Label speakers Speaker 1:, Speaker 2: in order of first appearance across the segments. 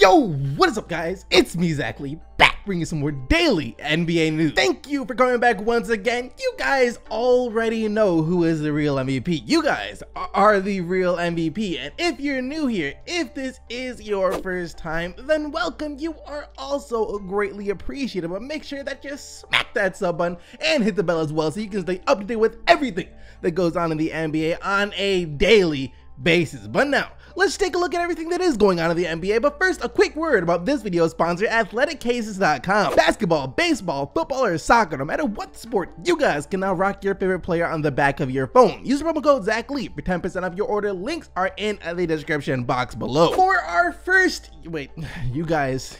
Speaker 1: Yo, what is up guys? It's me, Lee, back bringing some more daily NBA news. Thank you for coming back once again. You guys already know who is the real MVP. You guys are the real MVP. And if you're new here, if this is your first time, then welcome. You are also greatly appreciated. But make sure that you smack that sub button and hit the bell as well so you can stay up to date with everything that goes on in the NBA on a daily basis. But now, let's take a look at everything that is going on in the NBA. But first, a quick word about this video's sponsor, athleticcases.com. Basketball, baseball, football, or soccer, no matter what sport, you guys can now rock your favorite player on the back of your phone. Use the promo code Lee for 10% off your order. Links are in the description box below. For our first, wait, you guys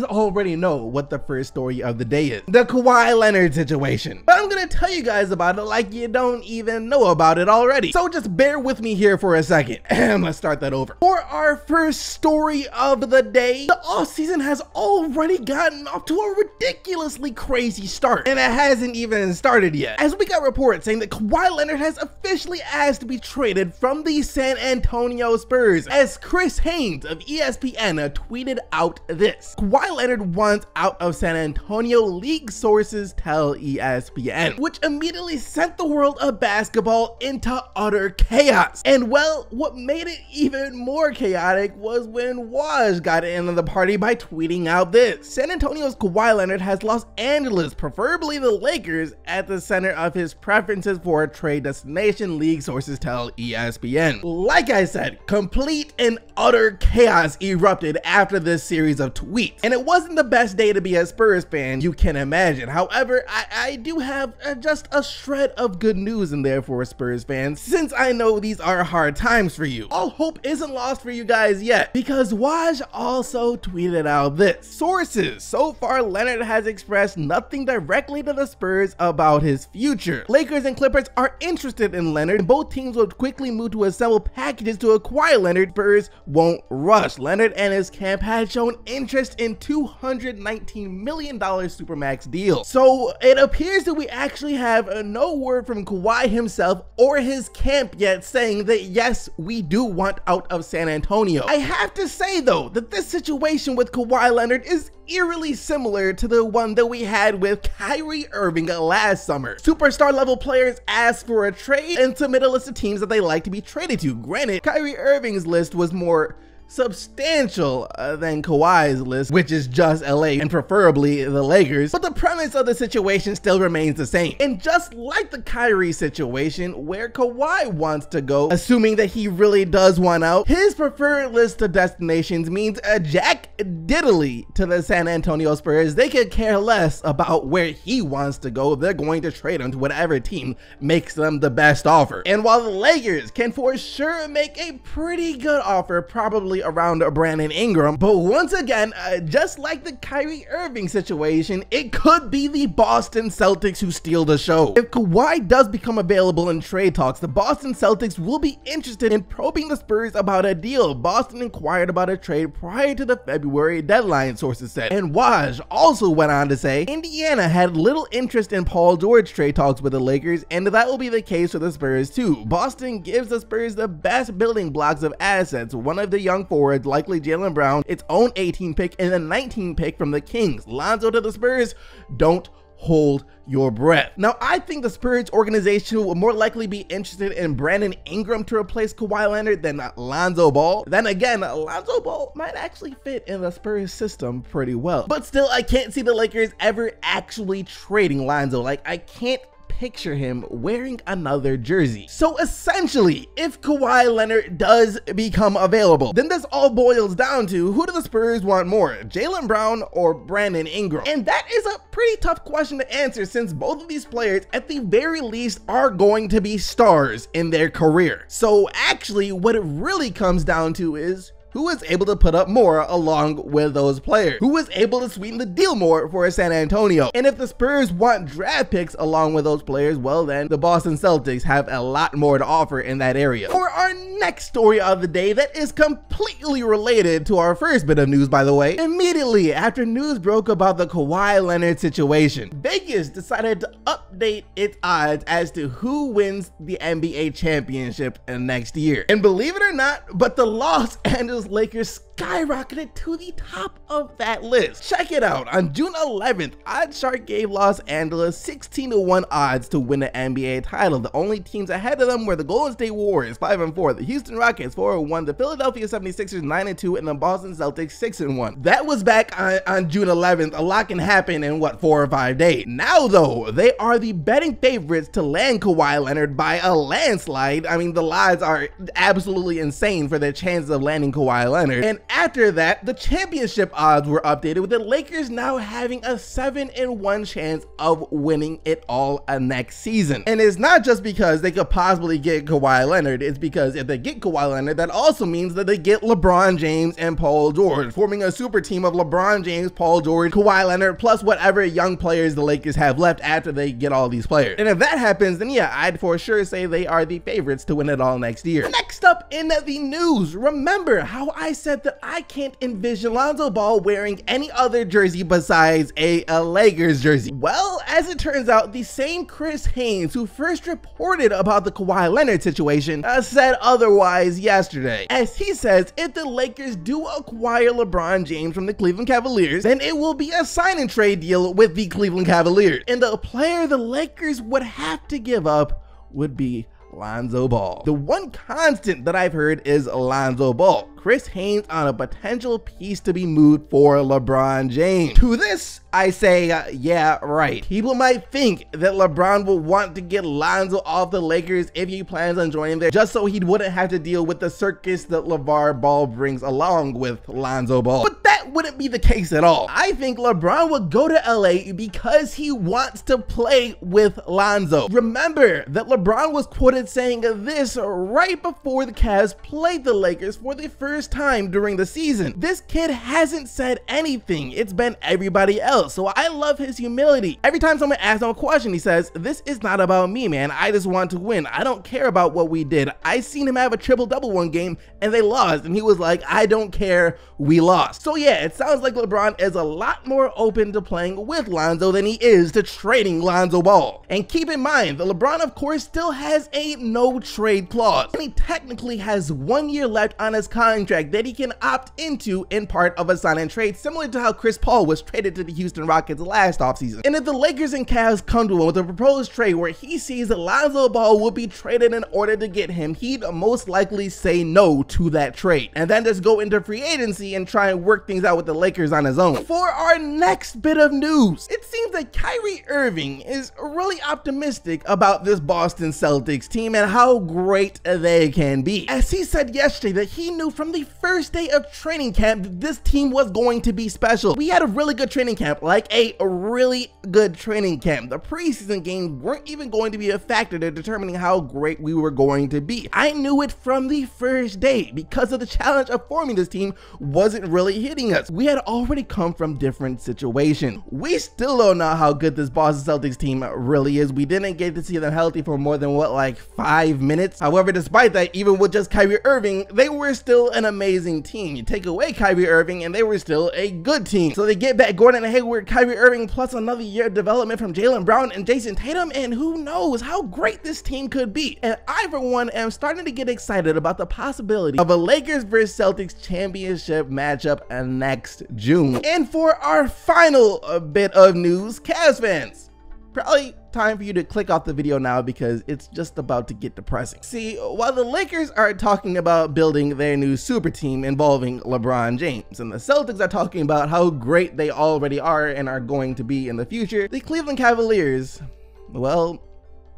Speaker 1: already know what the first story of the day is. The Kawhi Leonard situation. But I'm gonna tell you guys about it like you don't even know about it already. So just bear with me here for a second. Let's start that over. For our first story of the day, the offseason has already gotten off to a ridiculously crazy start, and it hasn't even started yet, as we got reports saying that Kawhi Leonard has officially asked to be traded from the San Antonio Spurs, as Chris Haynes of ESPN tweeted out this: Kawhi Leonard wants out of San Antonio, league sources tell ESPN, which immediately sent the world of basketball into utter chaos. And well, what made it even more chaotic was when Woj got in on the party by tweeting out this: San Antonio's Kawhi Leonard has Los Angeles, preferably the Lakers, at the center of his preferences for a trade destination, league sources tell ESPN. Like I said, complete and utter chaos erupted after this series of tweets, and it wasn't the best day to be a Spurs fan, you can imagine. However, I do have just a shred of good news in there for Spurs fans, since I know these are hard times for you. All hope isn't lost for you guys yet, because Woj also tweeted out this: sources, so far Leonard has expressed nothing directly to the Spurs about his future. Lakers and Clippers are interested in Leonard, and both teams will quickly move to assemble packages to acquire Leonard. Spurs won't rush. Leonard and his camp had shown interest in $219 million Supermax deal. So it appears that we actually have no word from Kawhi himself or his camp yet saying that yes, we do want out of San Antonio. I have to say though that this situation with Kawhi Leonard is eerily similar to the one that we had with Kyrie Irving last summer. Superstar level players asked for a trade and submit a list of teams that they like to be traded to. Granted, Kyrie Irving's list was more substantial than Kawhi's list, which is just LA and preferably the Lakers, but the premise of the situation still remains the same. And just like the Kyrie situation, where Kawhi wants to go, assuming that he really does want out, his preferred list of destinations means a jack diddly to the San Antonio Spurs. They could care less about where he wants to go. They're going to trade him to whatever team makes them the best offer. And while the Lakers can for sure make a pretty good offer, probably around Brandon Ingram, but once again, just like the Kyrie Irving situation, it could be the Boston Celtics who steal the show. If Kawhi does become available in trade talks, the Boston Celtics will be interested in probing the Spurs about a deal. Boston inquired about a trade prior to the February deadline, sources said. And Woj also went on to say Indiana had little interest in Paul George trade talks with the Lakers, and that will be the case for the Spurs too. Boston gives the Spurs the best building blocks of assets, one of the young forwards, likely Jaylen Brown, its own 18 pick, and the 19 pick from the Kings. Lonzo to the Spurs, don't hold your breath. Now, I think the Spurs organization will more likely be interested in Brandon Ingram to replace Kawhi Leonard than Lonzo Ball. Then again, Lonzo Ball might actually fit in the Spurs system pretty well. But still, I can't see the Lakers ever actually trading Lonzo. Like, I can't picture him wearing another jersey. So essentially, if Kawhi Leonard does become available, then this all boils down to, who do the Spurs want more, Jaylen Brown or Brandon Ingram? And that is a pretty tough question to answer, since both of these players at the very least are going to be stars in their career. So actually what it really comes down to is, who is able to put up more along with those players? Who is able to sweeten the deal more for San Antonio? And if the Spurs want draft picks along with those players, well then the Boston Celtics have a lot more to offer in that area. For our next story of the day that is completely related to our first bit of news, by the way, immediately after news broke about the Kawhi Leonard situation, Vegas decided to update its odds as to who wins the NBA championship next year. And believe it or not, but the Los Angeles Lakers skyrocketed to the top of that list. Check it out. On June 11th, OddsShark gave Los Angeles 16-1 odds to win the NBA title. The only teams ahead of them were the Golden State Warriors 5-4, the Houston Rockets 4-1, the Philadelphia 76ers 9-2, and the Boston Celtics 6-1. That was back on June 11th. A lot can happen in what, 4 or 5 days. Now though, they are the betting favorites to land Kawhi Leonard by a landslide. I mean, the odds are absolutely insane for their chances of landing Kawhi Leonard. And after that, the championship odds were updated, with the Lakers now having a 7-1 chance of winning it all next season. And it's not just because they could possibly get Kawhi Leonard, it's because if they get Kawhi Leonard, that also means that they get LeBron James and Paul George, forming a super team of LeBron James, Paul George, Kawhi Leonard, plus whatever young players the Lakers have left after they get all these players. And if that happens, then yeah, I'd for sure say they are the favorites to win it all next year. Next up in the news, remember how I said that I can't envision Lonzo Ball wearing any other jersey besides a Lakers jersey? Well, as it turns out, the same Chris Haynes who first reported about the Kawhi Leonard situation said otherwise yesterday, as he says if the Lakers do acquire LeBron James from the Cleveland Cavaliers, then it will be a sign and trade deal with the Cleveland Cavaliers, and the player the Lakers would have to give up would be Lonzo Ball. The one constant that I've heard is Lonzo Ball. Chris Haynes on a potential piece to be moved for LeBron James. To this, I say, yeah, right. People might think that LeBron will want to get Lonzo off the Lakers if he plans on joining there, just so he wouldn't have to deal with the circus that LeVar Ball brings along with Lonzo Ball. But that wouldn't be the case at all. I think LeBron would go to LA because he wants to play with Lonzo. Remember that LeBron was quoted saying this right before the Cavs played the Lakers for the first time during the season. This kid hasn't said anything. It's been everybody else. So I love his humility. Every time someone asks him a question, he says, this is not about me, man. I just want to win. I don't care about what we did. I seen him have a triple-double one game and they lost, and he was like, I don't care, we lost. So yeah, it sounds like LeBron is a lot more open to playing with Lonzo than he is to trading Lonzo Ball. And keep in mind that LeBron, of course, still has a no trade clause, and he technically has 1 year left on his contract that he can opt into in part of a sign and trade, similar to how Chris Paul was traded to the Houston Rockets last offseason. And if the Lakers and Cavs come to him with a proposed trade where he sees that Lonzo Ball will be traded in order to get him, he'd most likely say no to that trade and then just go into free agency and try and work things out with the Lakers on his own. For our next bit of news, it seems that Kyrie Irving is really optimistic about this Boston Celtics team and how great they can be, as he said yesterday that he knew from the first day of training camp that this team was going to be special. We had a really good training camp, like a really good training camp. The preseason games weren't even going to be a factor to determining how great we were going to be. I knew it from the first day because of the challenge of forming this team wasn't really hitting us. We had already come from different situations. We still don't know how good this Boston Celtics team really is. We didn't get to see them healthy for more than what, like 5 minutes. However, despite that, even with just Kyrie Irving, they were still an amazing team. You take away Kyrie Irving and they were still a good team. So they get back Gordon Hayward, Kyrie Irving, plus another year of development from Jaylen Brown and Jason Tatum, and who knows how great this team could be. And I, for one, am starting to get excited about the possibility of a Lakers vs Celtics championship matchup next June. And for our final bit of news, Cavs fans, probably time for you to click off the video now because it's just about to get depressing. See, while the Lakers are talking about building their new super team involving LeBron James, and the Celtics are talking about how great they already are and are going to be in the future, the Cleveland Cavaliers, well,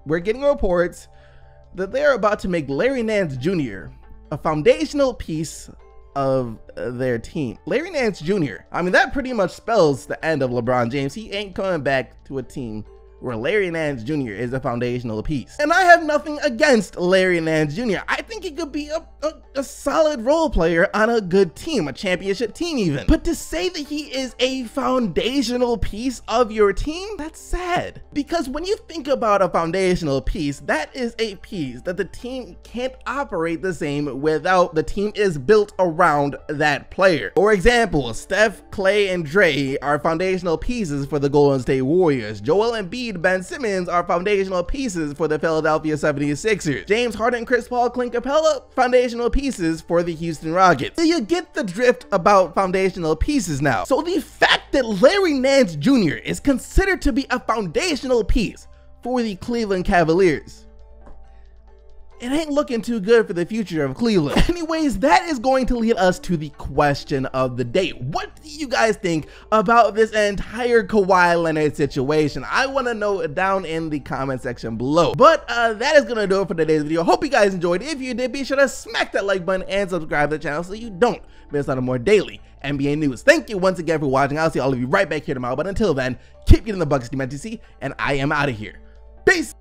Speaker 1: we're getting reports that they're about to make Larry Nance Jr. a foundational piece of their team. Larry Nance Jr., I mean, that pretty much spells the end of LeBron James. He ain't coming back to a team where Larry Nance Jr. is a foundational piece. And I have nothing against Larry Nance Jr. I think he could be a solid role player on a good team, a championship team even. But to say that he is a foundational piece of your team, that's sad. Because when you think about a foundational piece, that is a piece that the team can't operate the same without. The team is built around that player. For example, Steph, Clay, and Dre are foundational pieces for the Golden State Warriors. Joel Embiid Embiid, Ben Simmons are foundational pieces for the Philadelphia 76ers. James Harden, Chris Paul, Clint Capella, foundational pieces for the Houston Rockets. So you get the drift about foundational pieces now. So the fact that Larry Nance Jr. is considered to be a foundational piece for the Cleveland Cavaliers, it ain't looking too good for the future of Cleveland. Anyways, that is going to lead us to the question of the day. What do you guys think about this entire Kawhi Leonard situation? I want to know down in the comment section below. But that is going to do it for today's video. Hope you guys enjoyed. If you did, be sure to smack that like button and subscribe to the channel so you don't miss out on more daily NBA news. Thank you once again for watching. I'll see all of you right back here tomorrow. But until then, keep getting the Bucks, Team NTC, and I am out of here. Peace.